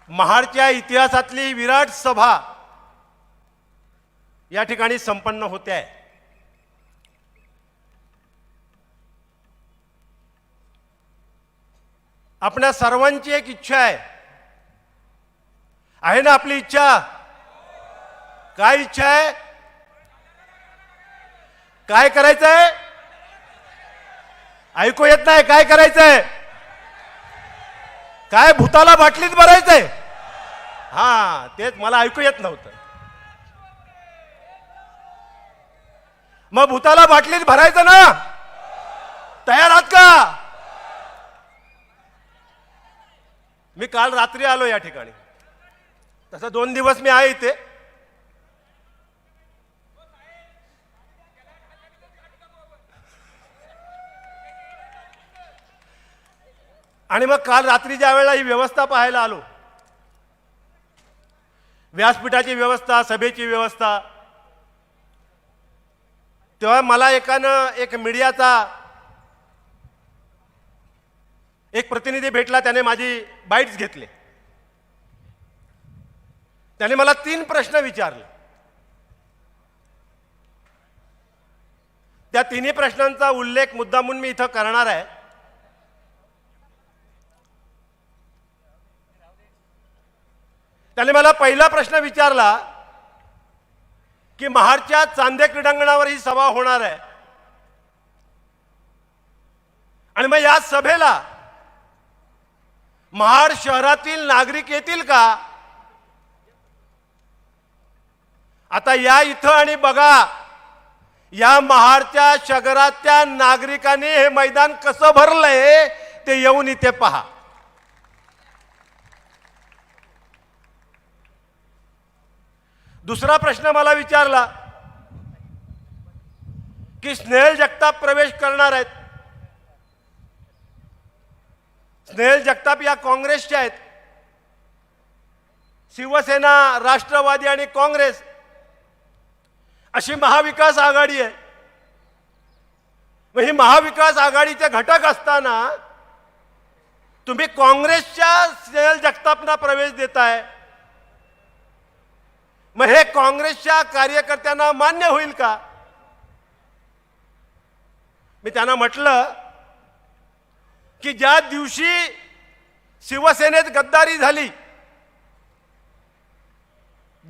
महाडच्या इतिहासातली विराट सभा या ठिकाणी संपन्न होते आहे। आपल्या सर्वांची एक इच्छा आहे ना आपली इच्छा? काय इच्छा आहे? काय करायचंय? ऐकू येत नाही, काय करायचंय? काय भूताला बाटलीत भरायचंय? हा, तेच मला ऐकू येत नव्हतं। मग भूताला बाटलीत भरायचं ना? तयार आहात का? मी काल रात्री आलो या ठिकाणी, तसं 2 दिवस मी आहे इथे। आणि मग काल रात्री ज्या वेळेला ही व्यवस्था पाहायला आलो, व्यासपीठाची व्यवस्था, सभेची व्यवस्था, तेव्हा मला एक मीडियाचा एक प्रतिनिधी भेटला। त्याने माझी बाईट्स घेतले। त्याने मला 3 प्रश्न विचारले। त्या 3ही प्रश्नांचा उल्लेख मुद्दामून मी इथं करणार आहे। त्याने मला पहिला प्रश्न विचारला की महाडच्या चांदे क्रीडांगणावर ही सभा होणार आहे आणि मग या सभेला महाड शहरातील नागरिक येतील का? आता या इथं आणि बघा, या महाडच्या शहराच्या नागरिकांनी हे मैदान कसं भरलंय ते येऊन इथे पहा। दुसरा प्रश्न मला विचारला की स्नेहल जगताप प्रवेश करणार आहेत। स्नेहल जगताप या काँग्रेसच्या आहेत। शिवसेना, राष्ट्रवादी आणि काँग्रेस अशी महाविकास आघाडी आहे। मग ही महाविकास आघाडीचे घटक असताना तुम्ही काँग्रेसच्या स्नेहल जगतापना प्रवेश देताय, मग हे काँग्रेसच्या कार्यकर्त्यांना मान्य होईल का? मी त्यांना म्हटलं की ज्या दिवशी शिवसेनेत गद्दारी झाली,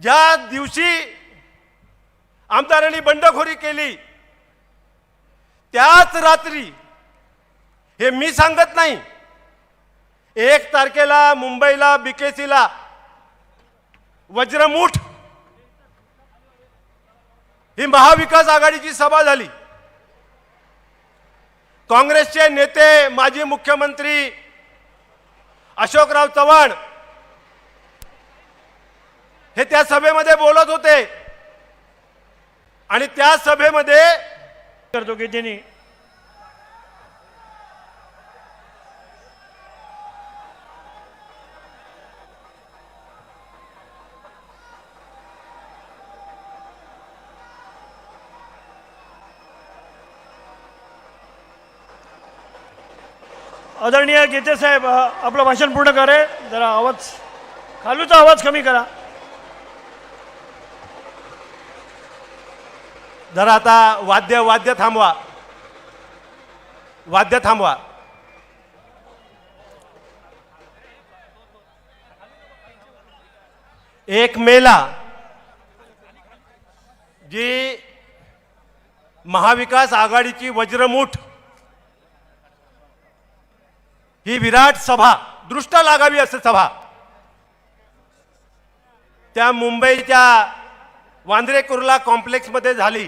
ज्या दिवशी आमदारांनी बंडखोरी केली, त्याच रात्री, हे मी सांगत नाही, 1 तारखेला मुंबईला बीकेसीला वज्रमुठ ही महाविकास आघाडीची सभा झाली। काँग्रेसचे नेते, माजी मुख्यमंत्री अशोकराव चव्हाण हे त्या सभेमध्ये बोलत होते आणि त्या सभेमध्ये करतो की त्यांनी आदरणीय गेते साहेब आपलं भाषण पूर्ण करे। जरा आवाज, खालूचा आवाज कमी करा जरा। आता वाद्य थांबवा, वाद्य थांबवा। एक मेला जी महाविकास आघाडीची वज्रमुठ ही विराट सभा, दृष्ट लागावी अशी सभा, त्या मुंबईच्या वांद्रे कुर्ला कॉम्प्लेक्समध्ये झाली।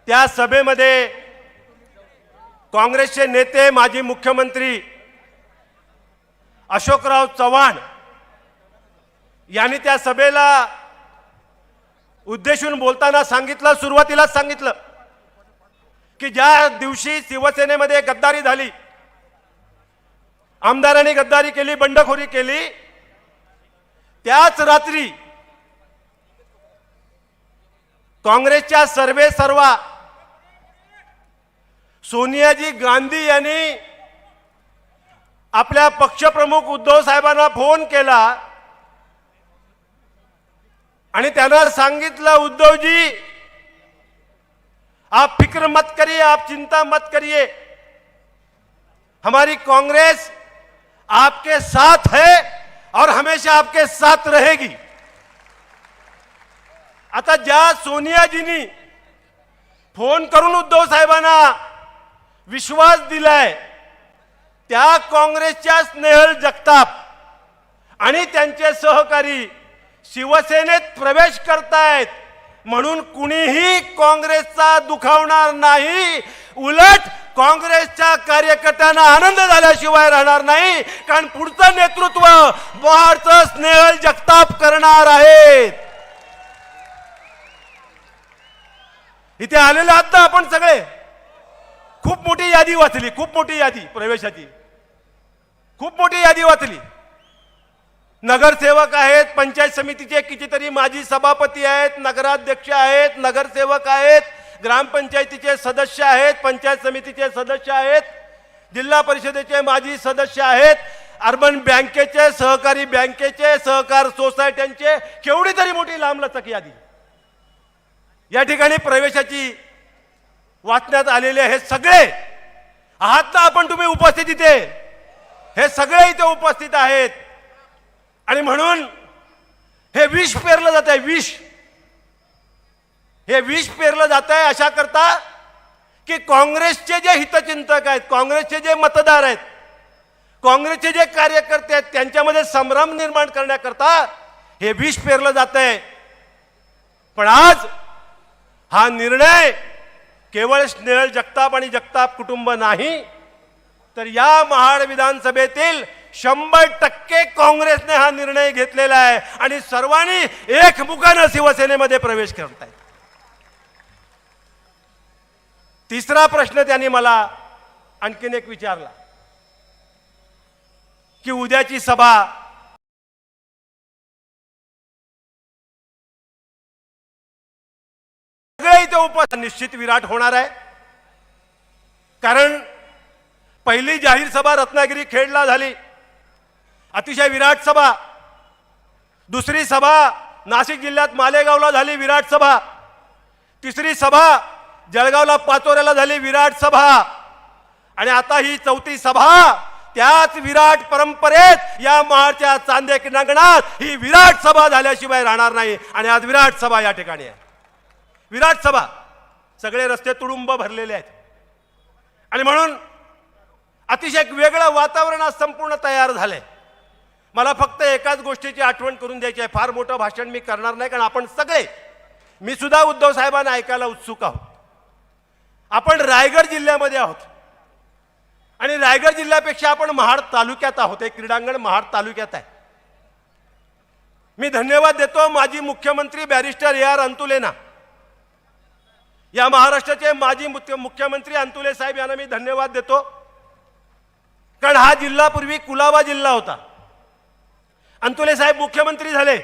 त्या सभेमध्ये काँग्रेसचे नेते, माजी मुख्यमंत्री अशोकराव चव्हाण यांनी त्या सभेला उद्देशून बोलताना सांगितलं, सुरुवातीलाच सांगितलं की ज्या दिवशी शिवसेनेमध्ये गद्दारी झाली, आमदारांनी गद्दारी केली, बंडखोरी केली, त्याच रात्री काँग्रेसच्या सर्वेसर्वा सोनियाजी गांधी यांनी आपल्या पक्षप्रमुख उद्धव साहेबांना फोन केला आणि त्यांना सांगितलं, उद्धव जी आप फिक्र मत करिए, आप चिंता मत करिए, हमारी कांग्रेस आपके साथ है और हमेशा आपके साथ रहेगी। आता ज्या सोनियाजींनी फोन करून उद्धव साहेबांना विश्वास दिलाय, त्या काँग्रेसच्या स्नेहल जगताप आणि त्यांचे सहकारी शिवसेनेत प्रवेश करतायत म्हणून कुणीही काँग्रेसचा दुखावणार नाही, उलट काँग्रेसच्या कार्यकर्त्यांना आनंद झाल्याशिवाय राहणार नाही, कारण पुढचं नेतृत्व महाडचं स्नेहल जगताप करणार आहेत। इथे आलेले आहात ना आपण सगळे, खूप मोठी यादी वाचली, खूप मोठी यादी प्रवेशाची, खूप मोठी यादी वाचली। नगरसेवक आहेत, पंचायत समितीचे कितीतरी माजी सभापती आहेत, नगराध्यक्ष आहेत, नगरसेवक आहेत, ग्रामपंचायतीचे सदस्य आहेत, पंचायत समितीचे सदस्य आहेत, जिल्हा परिषदेचे माजी सदस्य आहेत, अर्बन बँकेचे, सहकारी बँकेचे, सहकार सोसायट्यांचे, केवढी तरी मोठी लांबलचक यादी या ठिकाणी प्रवेशाची वाचण्यात आलेले हे सगळे आहात ना आपण, तुम्ही उपस्थित इथे, हे सगळे इथे उपस्थित आहेत। आणि म्हणून हे विष पेरलं जात आहे, विष, हे विष पेरलं जात आहे अशा करता की काँग्रेसचे जे हितचिंतक आहेत, काँग्रेसचे जे मतदार आहेत, काँग्रेसचे जे कार्यकर्ते आहेत, त्यांच्यामध्ये संभ्रम निर्माण करण्याकरता हे विष पेरलं जात आहे। पण आज हा निर्णय केवळ स्नेहल जगताप आणि जगताप कुटुंब नाही, तर या महाड विधानसभेतील 100% काँग्रेसने हा निर्णय घेतलेला आहे आणि सर्वांनी एकमुखाने शिवसेनेमध्ये प्रवेश करतायत। तिसरा प्रश्न त्यांनी मला आणखीन एक विचारला की उद्याची सभा सगळे इथे उपस्थित, निश्चित विराट होणार आहे, कारण पहिली जाहीर सभा रत्नागिरी खेडला झाली, अतिशय विराट सभा। दुसरी सभा नाशिक जिल्ह्यात मालेगावला झाली, विराट सभा। तिसरी सभा जळगावला पाचोऱ्याला झाली, विराट सभा। आणि आता ही चौथी सभा त्याच विराट परंपरेत या महाडच्या चांदे क्रीडांगणात ही विराट सभा झाल्याशिवाय राहणार नाही। आणि आज विराट सभा या ठिकाणी आहे, विराट सभा, सगळे रस्ते तुडुंब भरलेले आहेत। आणि म्हणून अतिशय एक वेगळं वातावरण आज संपूर्ण तयार झालंय। मला फक्त एकाच गोष्टीची आठवण करून द्यायची आहे, फार मोठं भाषण मी करणार नाही, कारण आपण सगळे, मी सुद्धा उद्धव साहेबांना ऐकायला उत्सुक आहोत। आपण रायगड जिल्ह्यामध्ये आहोत आणि रायगड जिल्ह्यापेक्षा आपण महाड तालुक्यात आहोत, हे क्रीडांगण महाड तालुक्यात आहे। मी धन्यवाद देतो माजी मुख्यमंत्री बॅरिस्टर AR अंतुलेंना, या महाराष्ट्राचे माजी मुख्यमंत्री अंतुले साहेब यांना मी धन्यवाद देतो, कारण हा जिल्हा पूर्वी कुलाबा जिल्हा होता। अंतुले साहेब मुख्यमंत्री झाले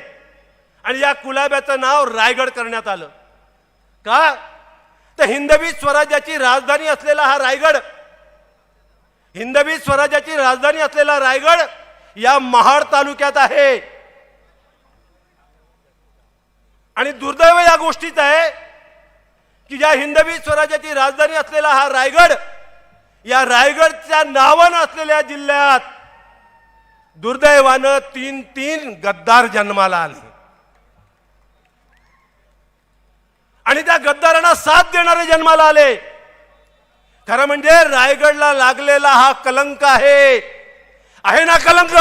आणि या कुलाब्याचं नाव रायगड करण्यात आलं। का तर हिंदवी स्वराज्याची राजधानी असलेला हा रायगड, हिंदवी स्वराज्याची राजधानी असलेला रायगड या महाड तालुक्यात आहे। आणि दुर्दैव या गोष्टीचं आहे की ज्या हिंदवी स्वराज्याची राजधानी असलेला हा रायगड, या रायगडच्या नावानं असलेल्या जिल्ह्यात दुर्दैवानं 3 गद्दार जन्माला आले आणि त्या गद्दारांना साथ देणारे जन्माला आले। खरं म्हणजे रायगडला लागलेला हा कलंक आहे ना कलंक,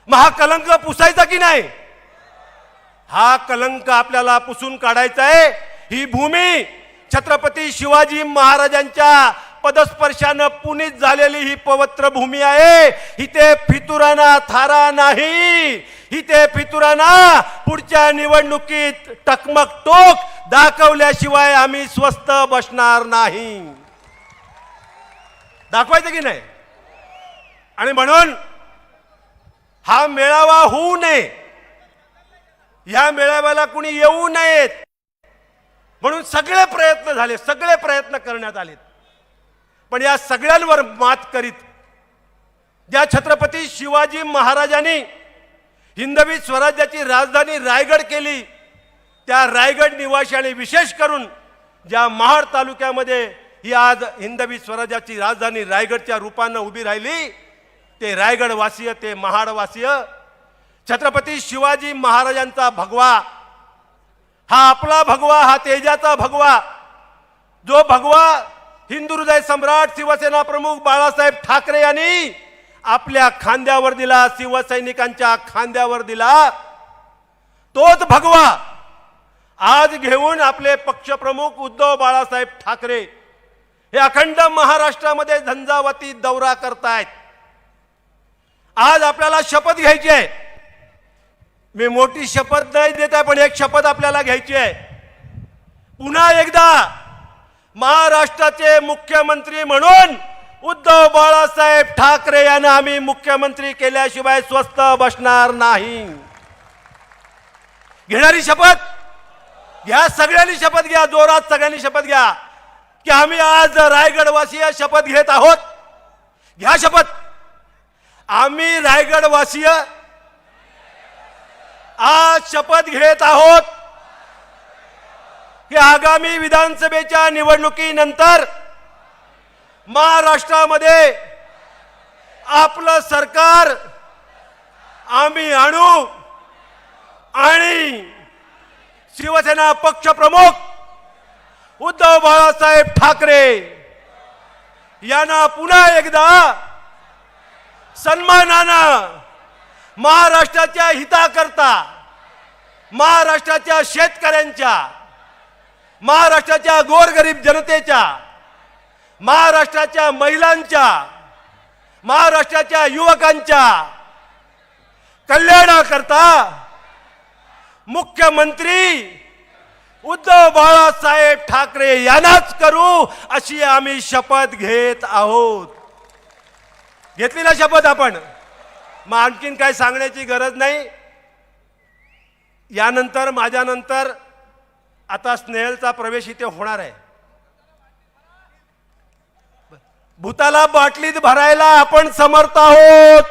मग हा कलंक पुसायचा की नाही? हा कलंक आपल्याला पुसून काढायचा आहे। ही भूमी छत्रपती शिवाजी महाराजांच्या पदस्पर्शानं पुनीत झालेली ही पवित्र भूमी आहे। इथे फितुराना थारा नाही, इथे फितुराना पुढच्या निवडणुकीत टकमक टोक दाखवल्याशिवाय आम्ही स्वस्थ बसणार नाही। दाखवायचं की नाही? आणि म्हणून हा मेळावा होऊ नये, या मेळाव्याला कुणी येऊ नयेत म्हणून सगळे प्रयत्न झाले, सगळे प्रयत्न करण्यात आले। पण या सगळ्यांवर मात करीत ज्या छत्रपती शिवाजी महाराजांनी हिंदवी स्वराज्याची राजधानी रायगड केली, त्या रायगड निवाशांनी विशेष करून ज्या महाड तालुक्यामध्ये ही आज हिंदवी स्वराज्याची राजधानी रायगडच्या रूपानं उभी राहिली, ते रायगडवासीय, ते महाडवासीय, छत्रपती शिवाजी महाराजांचा भगवा, हा आपला भगवा, हा तेजाचा भगवा, जो भगवा हिंदू हृदय सम्राट शिवसेना प्रमुख बाळासाहेब ठाकरे यांनी आपल्या खांद्यावर दिला, शिवसैनिकांच्या खांद्यावर दिला, तोच भगवा आज घेऊन आपले पक्षप्रमुख उद्धव बाळासाहेब ठाकरे हे अखंड महाराष्ट्रामध्ये झंझावाती दौरा करतायत. आज आपल्याला शपथ घ्यायची आहे. मी मोठी शपथ नाही देत आहे, पण एक शपथ आपल्याला घ्यायची आहे. पुन्हा एकदा महाराष्ट्राचे मुख्यमंत्री म्हणून उद्धव बाळासाहेब ठाकरे यांना आम्ही मुख्यमंत्री केल्याशिवाय स्वस्थ बसणार नाही. घेणारी शपथ घ्या, सगळ्यांनी शपथ घ्या, जोरात सगळ्यांनी शपथ घ्या की आम्ही आज रायगडवासीय शपथ घेत आहोत. घ्या शपथ. आम्ही रायगडवासीय आज शपथ घेत आहोत की आगामी विधानसभेच्या निवडणुकीनंतर महाराष्ट्रामध्ये आपलं सरकार आम्ही आणू आणि शिवसेना पक्षप्रमुख उद्धव बाळासाहेब ठाकरे यांना पुन्हा एकदा सन्मानानं महाराष्ट्राच्या हिताकरता, महाराष्ट्राच्या शेतकऱ्यांच्या, महाराष्ट्राच्या गोरगरीब जनतेच्या, महाराष्ट्राच्या महिलांच्या, महाराष्ट्राच्या युवकांच्या कल्याणाकरता मुख्यमंत्री उद्धव बाळासाहेब ठाकरे यांनाच करू अशी आम्ही शपथ घेत आहोत. घेतली ना शपथ आपण? मग आणखीन काय सांगण्याची गरज नाही. यानंतर माझ्यानंतर आता स्नेहलचा प्रवेश इथे होणार आहे. भूताला बाटलीत भरायला आपण समर्थ आहोत.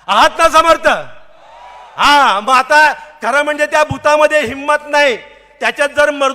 आहात ना समर्थ? हा, मग आता खरं म्हणजे त्या भूतामध्ये हिंमत नाही. त्याच्यात जर